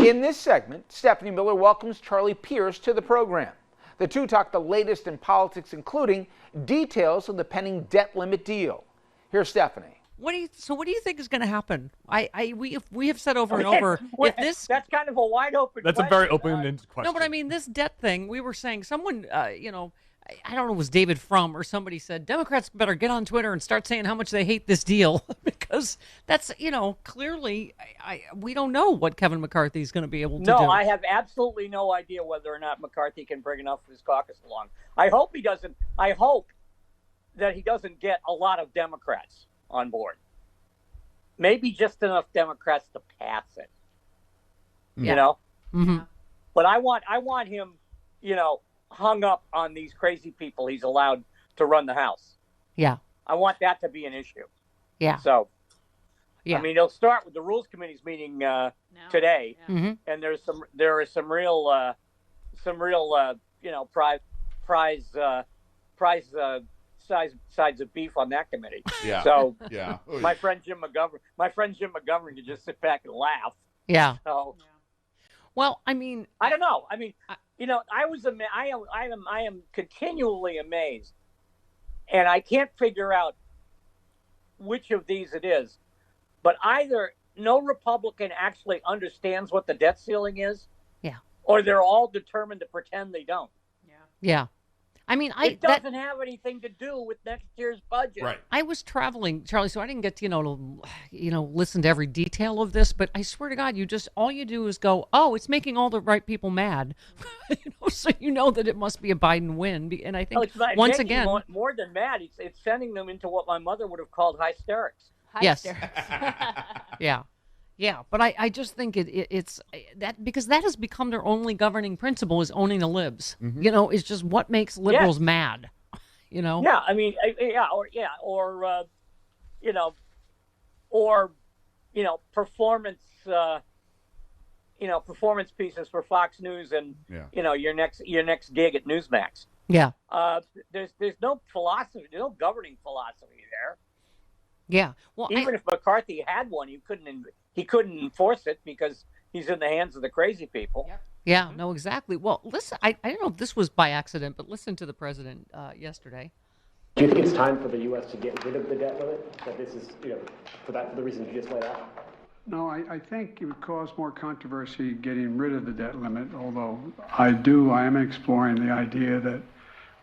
In this segment, Stephanie Miller welcomes Charlie Pierce to the program. The two talk the latest in politics, including details of the pending debt limit deal. Here's Stephanie. What do you think is going to happen? We have said over and over, if this, that's kind of a wide open. That's question. a very open-ended question. No, but I mean this debt thing. We were saying someone, I don't know, it was David Frum or somebody said Democrats better get on Twitter and start saying how much they hate this deal because that's clearly we don't know what Kevin McCarthy is going to be able to do. No, I have absolutely no idea whether or not McCarthy can bring enough of his caucus along. I hope he doesn't. I hope that he doesn't get a lot of Democrats on board. Maybe just enough Democrats to pass it. Yeah. Mm-hmm. But I want him, hung up on these crazy people he's allowed to run the House. Yeah. I want that to be an issue. Yeah. So, yeah. I mean, they'll start with the Rules Committee's meeting today, Mm-hmm. and there is some real prize sides of beef on that committee. Yeah. So yeah. my friend Jim McGovern can just sit back and laugh. Yeah. So, well, I mean, I don't know. I mean, I am continually amazed, and I can't figure out which of these it is, but either no Republican actually understands what the debt ceiling is, yeah, or they're all determined to pretend they don't. Yeah. I mean, it doesn't have anything to do with next year's budget. Right. I was traveling, Charlie, so I didn't get to, listen to every detail of this, but I swear to God, all you do is go, oh, it's making all the right people mad. So that it must be a Biden win. And I think once again, more than mad, it's sending them into what my mother would have called hysterics. Yes. Yeah. Yeah, but I just think it's that because that has become their only governing principle is owning the libs. Mm-hmm. It's just what makes liberals mad. Yeah, I mean, or performance, performance pieces for Fox News and your next gig at Newsmax. Yeah. There's no philosophy, there's no governing philosophy there. Yeah. Well, even if McCarthy had one, he couldn't enforce it because he's in the hands of the crazy people. Yep. Yeah, no, exactly. Well, listen, I don't know if this was by accident, but listen to the president yesterday. Do you think it's time for the U.S. to get rid of the debt limit? That this is, for the reasons you just laid out? No, I think it would cause more controversy getting rid of the debt limit, although I am exploring the idea that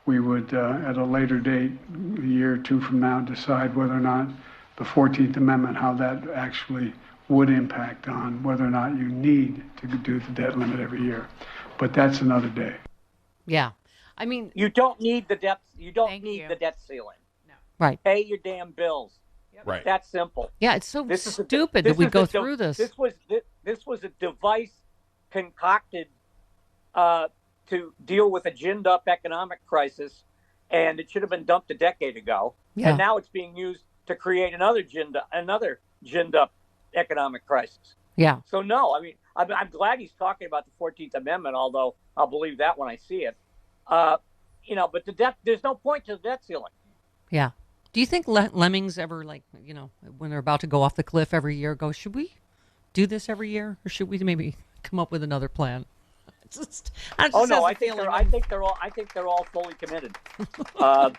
we would, at a later date, a year or two from now, decide whether or not the 14th Amendment, how that actually would impact on whether or not you need to do the debt limit every year. But that's another day. Yeah. I mean, you don't need the debt. You don't need the debt ceiling. No. Right. Pay your damn bills. Yep. Right. That's simple. Yeah, it's so stupid that we go through this. This was a device concocted to deal with a ginned-up economic crisis, and it should have been dumped a decade ago. Yeah. And now it's being used to create another ginned-up economic crisis. Yeah. So no, I mean, I'm glad he's talking about the 14th Amendment, although I'll believe that when I see it. But there's no point to the debt ceiling. Yeah. Do you think lemmings ever, when they're about to go off the cliff every year, go, should we do this every year, or should we maybe come up with another plan? I think they're all fully committed. I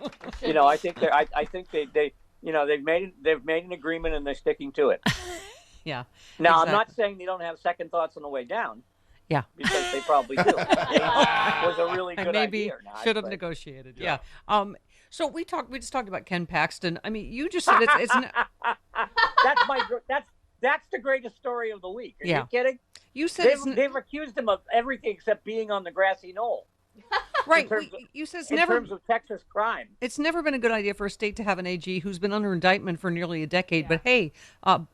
think they've made an agreement and they're sticking to it. Yeah. Now, exactly. I'm not saying they don't have second thoughts on the way down. Yeah. Because they probably do. It was a really good idea. Should have negotiated. Yeah. So we just talked about Ken Paxton. I mean, you just said it's that's the greatest story of the week. Are you kidding? You said they've accused him of everything except being on the grassy knoll. Right. You said in terms of Texas crime. It's never been a good idea for a state to have an AG who's been under indictment for nearly a decade. Yeah. But hey,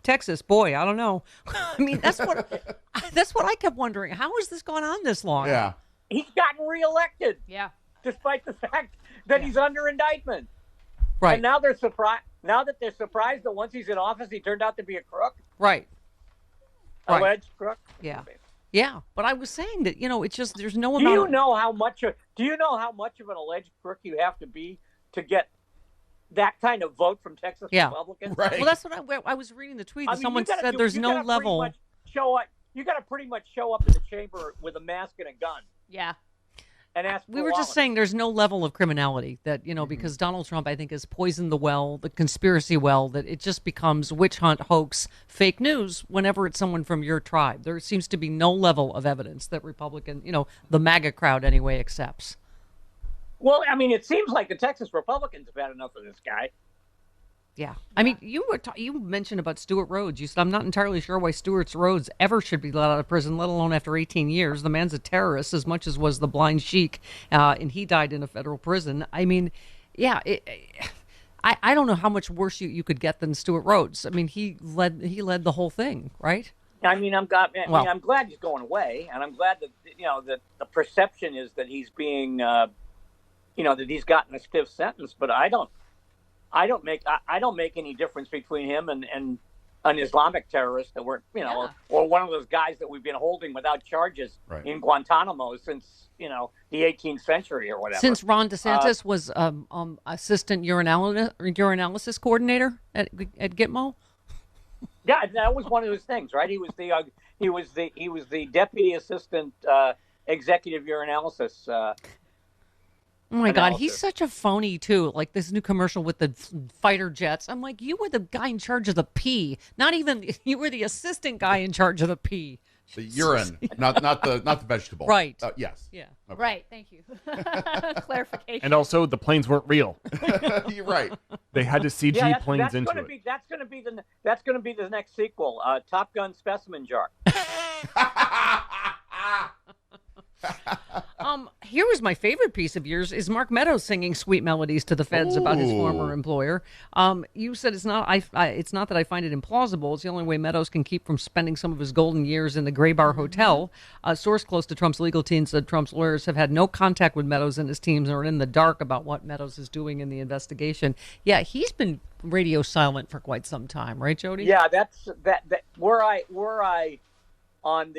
Texas, boy, I don't know. I mean, that's what I kept wondering. How has this gone on this long? Yeah. He's gotten reelected. Yeah. Despite the fact that he's under indictment. Right. And now they're surprised. Now that they're surprised that once he's in office, he turned out to be a crook. Right. Alleged crook. Yeah. Yeah, but I was saying that it's just there's no amount. Do you know how much of an alleged crook you have to be to get that kind of vote from Texas Republicans? Right. Well, that's what I was reading the tweet. Someone said there's no level. you got to pretty much show up in the chamber with a mask and a gun. Yeah. And ask. We were just saying there's no level of criminality that, because Donald Trump, I think, has poisoned the well, the conspiracy well, that it just becomes witch hunt, hoax, fake news whenever it's someone from your tribe. There seems to be no level of evidence that Republican, the MAGA crowd anyway, accepts. Well, I mean, it seems like the Texas Republicans have had enough of this guy. Yeah. I mean, you mentioned about Stuart Rhodes. You said, I'm not entirely sure why Stuart Rhodes ever should be let out of prison, let alone after 18 years. The man's a terrorist as much as was the blind sheik, and he died in a federal prison. I mean, yeah, I don't know how much worse you could get than Stuart Rhodes. I mean, he led the whole thing, right? I mean, I'm glad he's going away, and I'm glad that, that the perception is that he's being, that he's gotten a stiff sentence, but I don't make any difference between him and an Islamic terrorist that we're or one of those guys that we've been holding without charges in Guantanamo since the 18th century or whatever. Since Ron DeSantis was assistant urinalysis coordinator at Gitmo. Yeah, that was one of those things, right? He was the deputy assistant executive urinalysis. Oh my God, he's such a phony too. Like this new commercial with the fighter jets. I'm like, you were the guy in charge of the pee. Not even you were the assistant guy in charge of the pee. The urine, not the vegetable. Right. Yes. Yeah. Okay. Right. Thank you. Clarification. And also, the planes weren't real. You're right. They had to CG planes into it. That's going to be the next sequel. Top Gun specimen jar. Here was my favorite piece of yours is Mark Meadows singing sweet melodies to the feds about his former employer. You said it's not that I find it implausible. It's the only way Meadows can keep from spending some of his golden years in the Gray Bar Hotel. A source close to Trump's legal team said Trump's lawyers have had no contact with Meadows and his teams and are in the dark about what Meadows is doing in the investigation. Yeah, he's been radio silent for quite some time, right, Jody? Yeah, that's were I on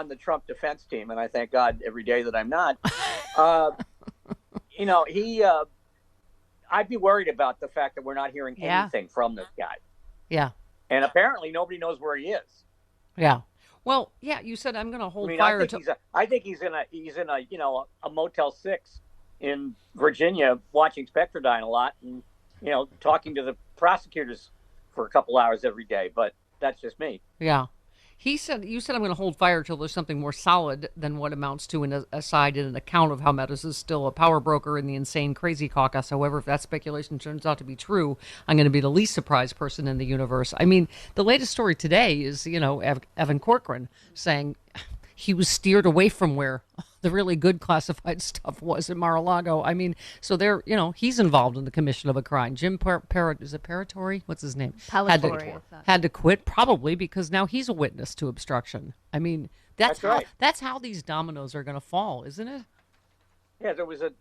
the Trump defense team, and I thank God every day that I'm not. I'd be worried about the fact that we're not hearing anything from this guy. Yeah. And apparently nobody knows where he is. Yeah. Well, yeah, you said I'm going to hold I fire. think he's in a Motel 6 in Virginia watching Spectrodine a lot and talking to the prosecutors for a couple hours every day, but that's just me. Yeah. You said I'm going to hold fire till there's something more solid than what amounts to an aside in an account of how Meadows is still a power broker in the insane crazy caucus. However, if that speculation turns out to be true, I'm going to be the least surprised person in the universe. I mean, the latest story today is, Evan Corcoran saying he was steered away from where the really good classified stuff was at Mar-a-Lago. I mean, so they're, he's involved in the commission of a crime. Jim Paratori? What's his name? Had to quit probably because now he's a witness to obstruction. I mean, that's how these dominoes are going to fall, isn't it? Yeah, there was an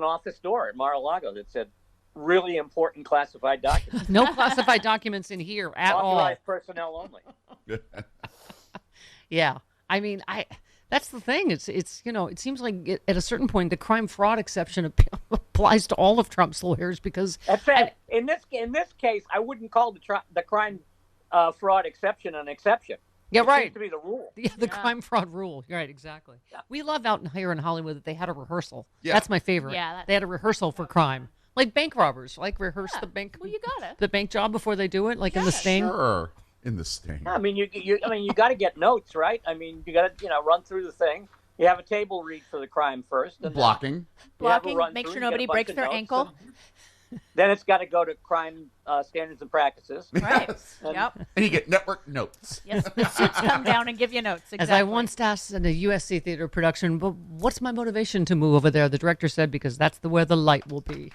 office door at Mar-a-Lago that said really important classified documents. No classified documents in here at all. Authorized personnel only. Yeah. I mean, that's the thing. It seems like at a certain point, the crime fraud exception applies to all of Trump's lawyers because in this case, I wouldn't call the crime fraud exception an exception. Yeah, right. It seems to be the rule. Yeah, the crime fraud rule. You're right, exactly. Yeah. We love here in Hollywood that they had a rehearsal. Yeah. That's my favorite. Yeah, they had a rehearsal for crime. Like bank robbers, rehearse the bank. Well, you got it. The bank job before they do it, in the sting. Sure. In the sting. I mean, you got to get notes, right? I mean, you got to run through the thing. You have a table read for the crime first, and Blocking. Make sure nobody breaks their ankle. Then it's got to go to crime standards and practices. Right. And you get network notes. Yes, the suits come down and give you notes. Exactly. As I once asked in a USC theater production, but what's my motivation to move over there? The director said, because that's where the light will be.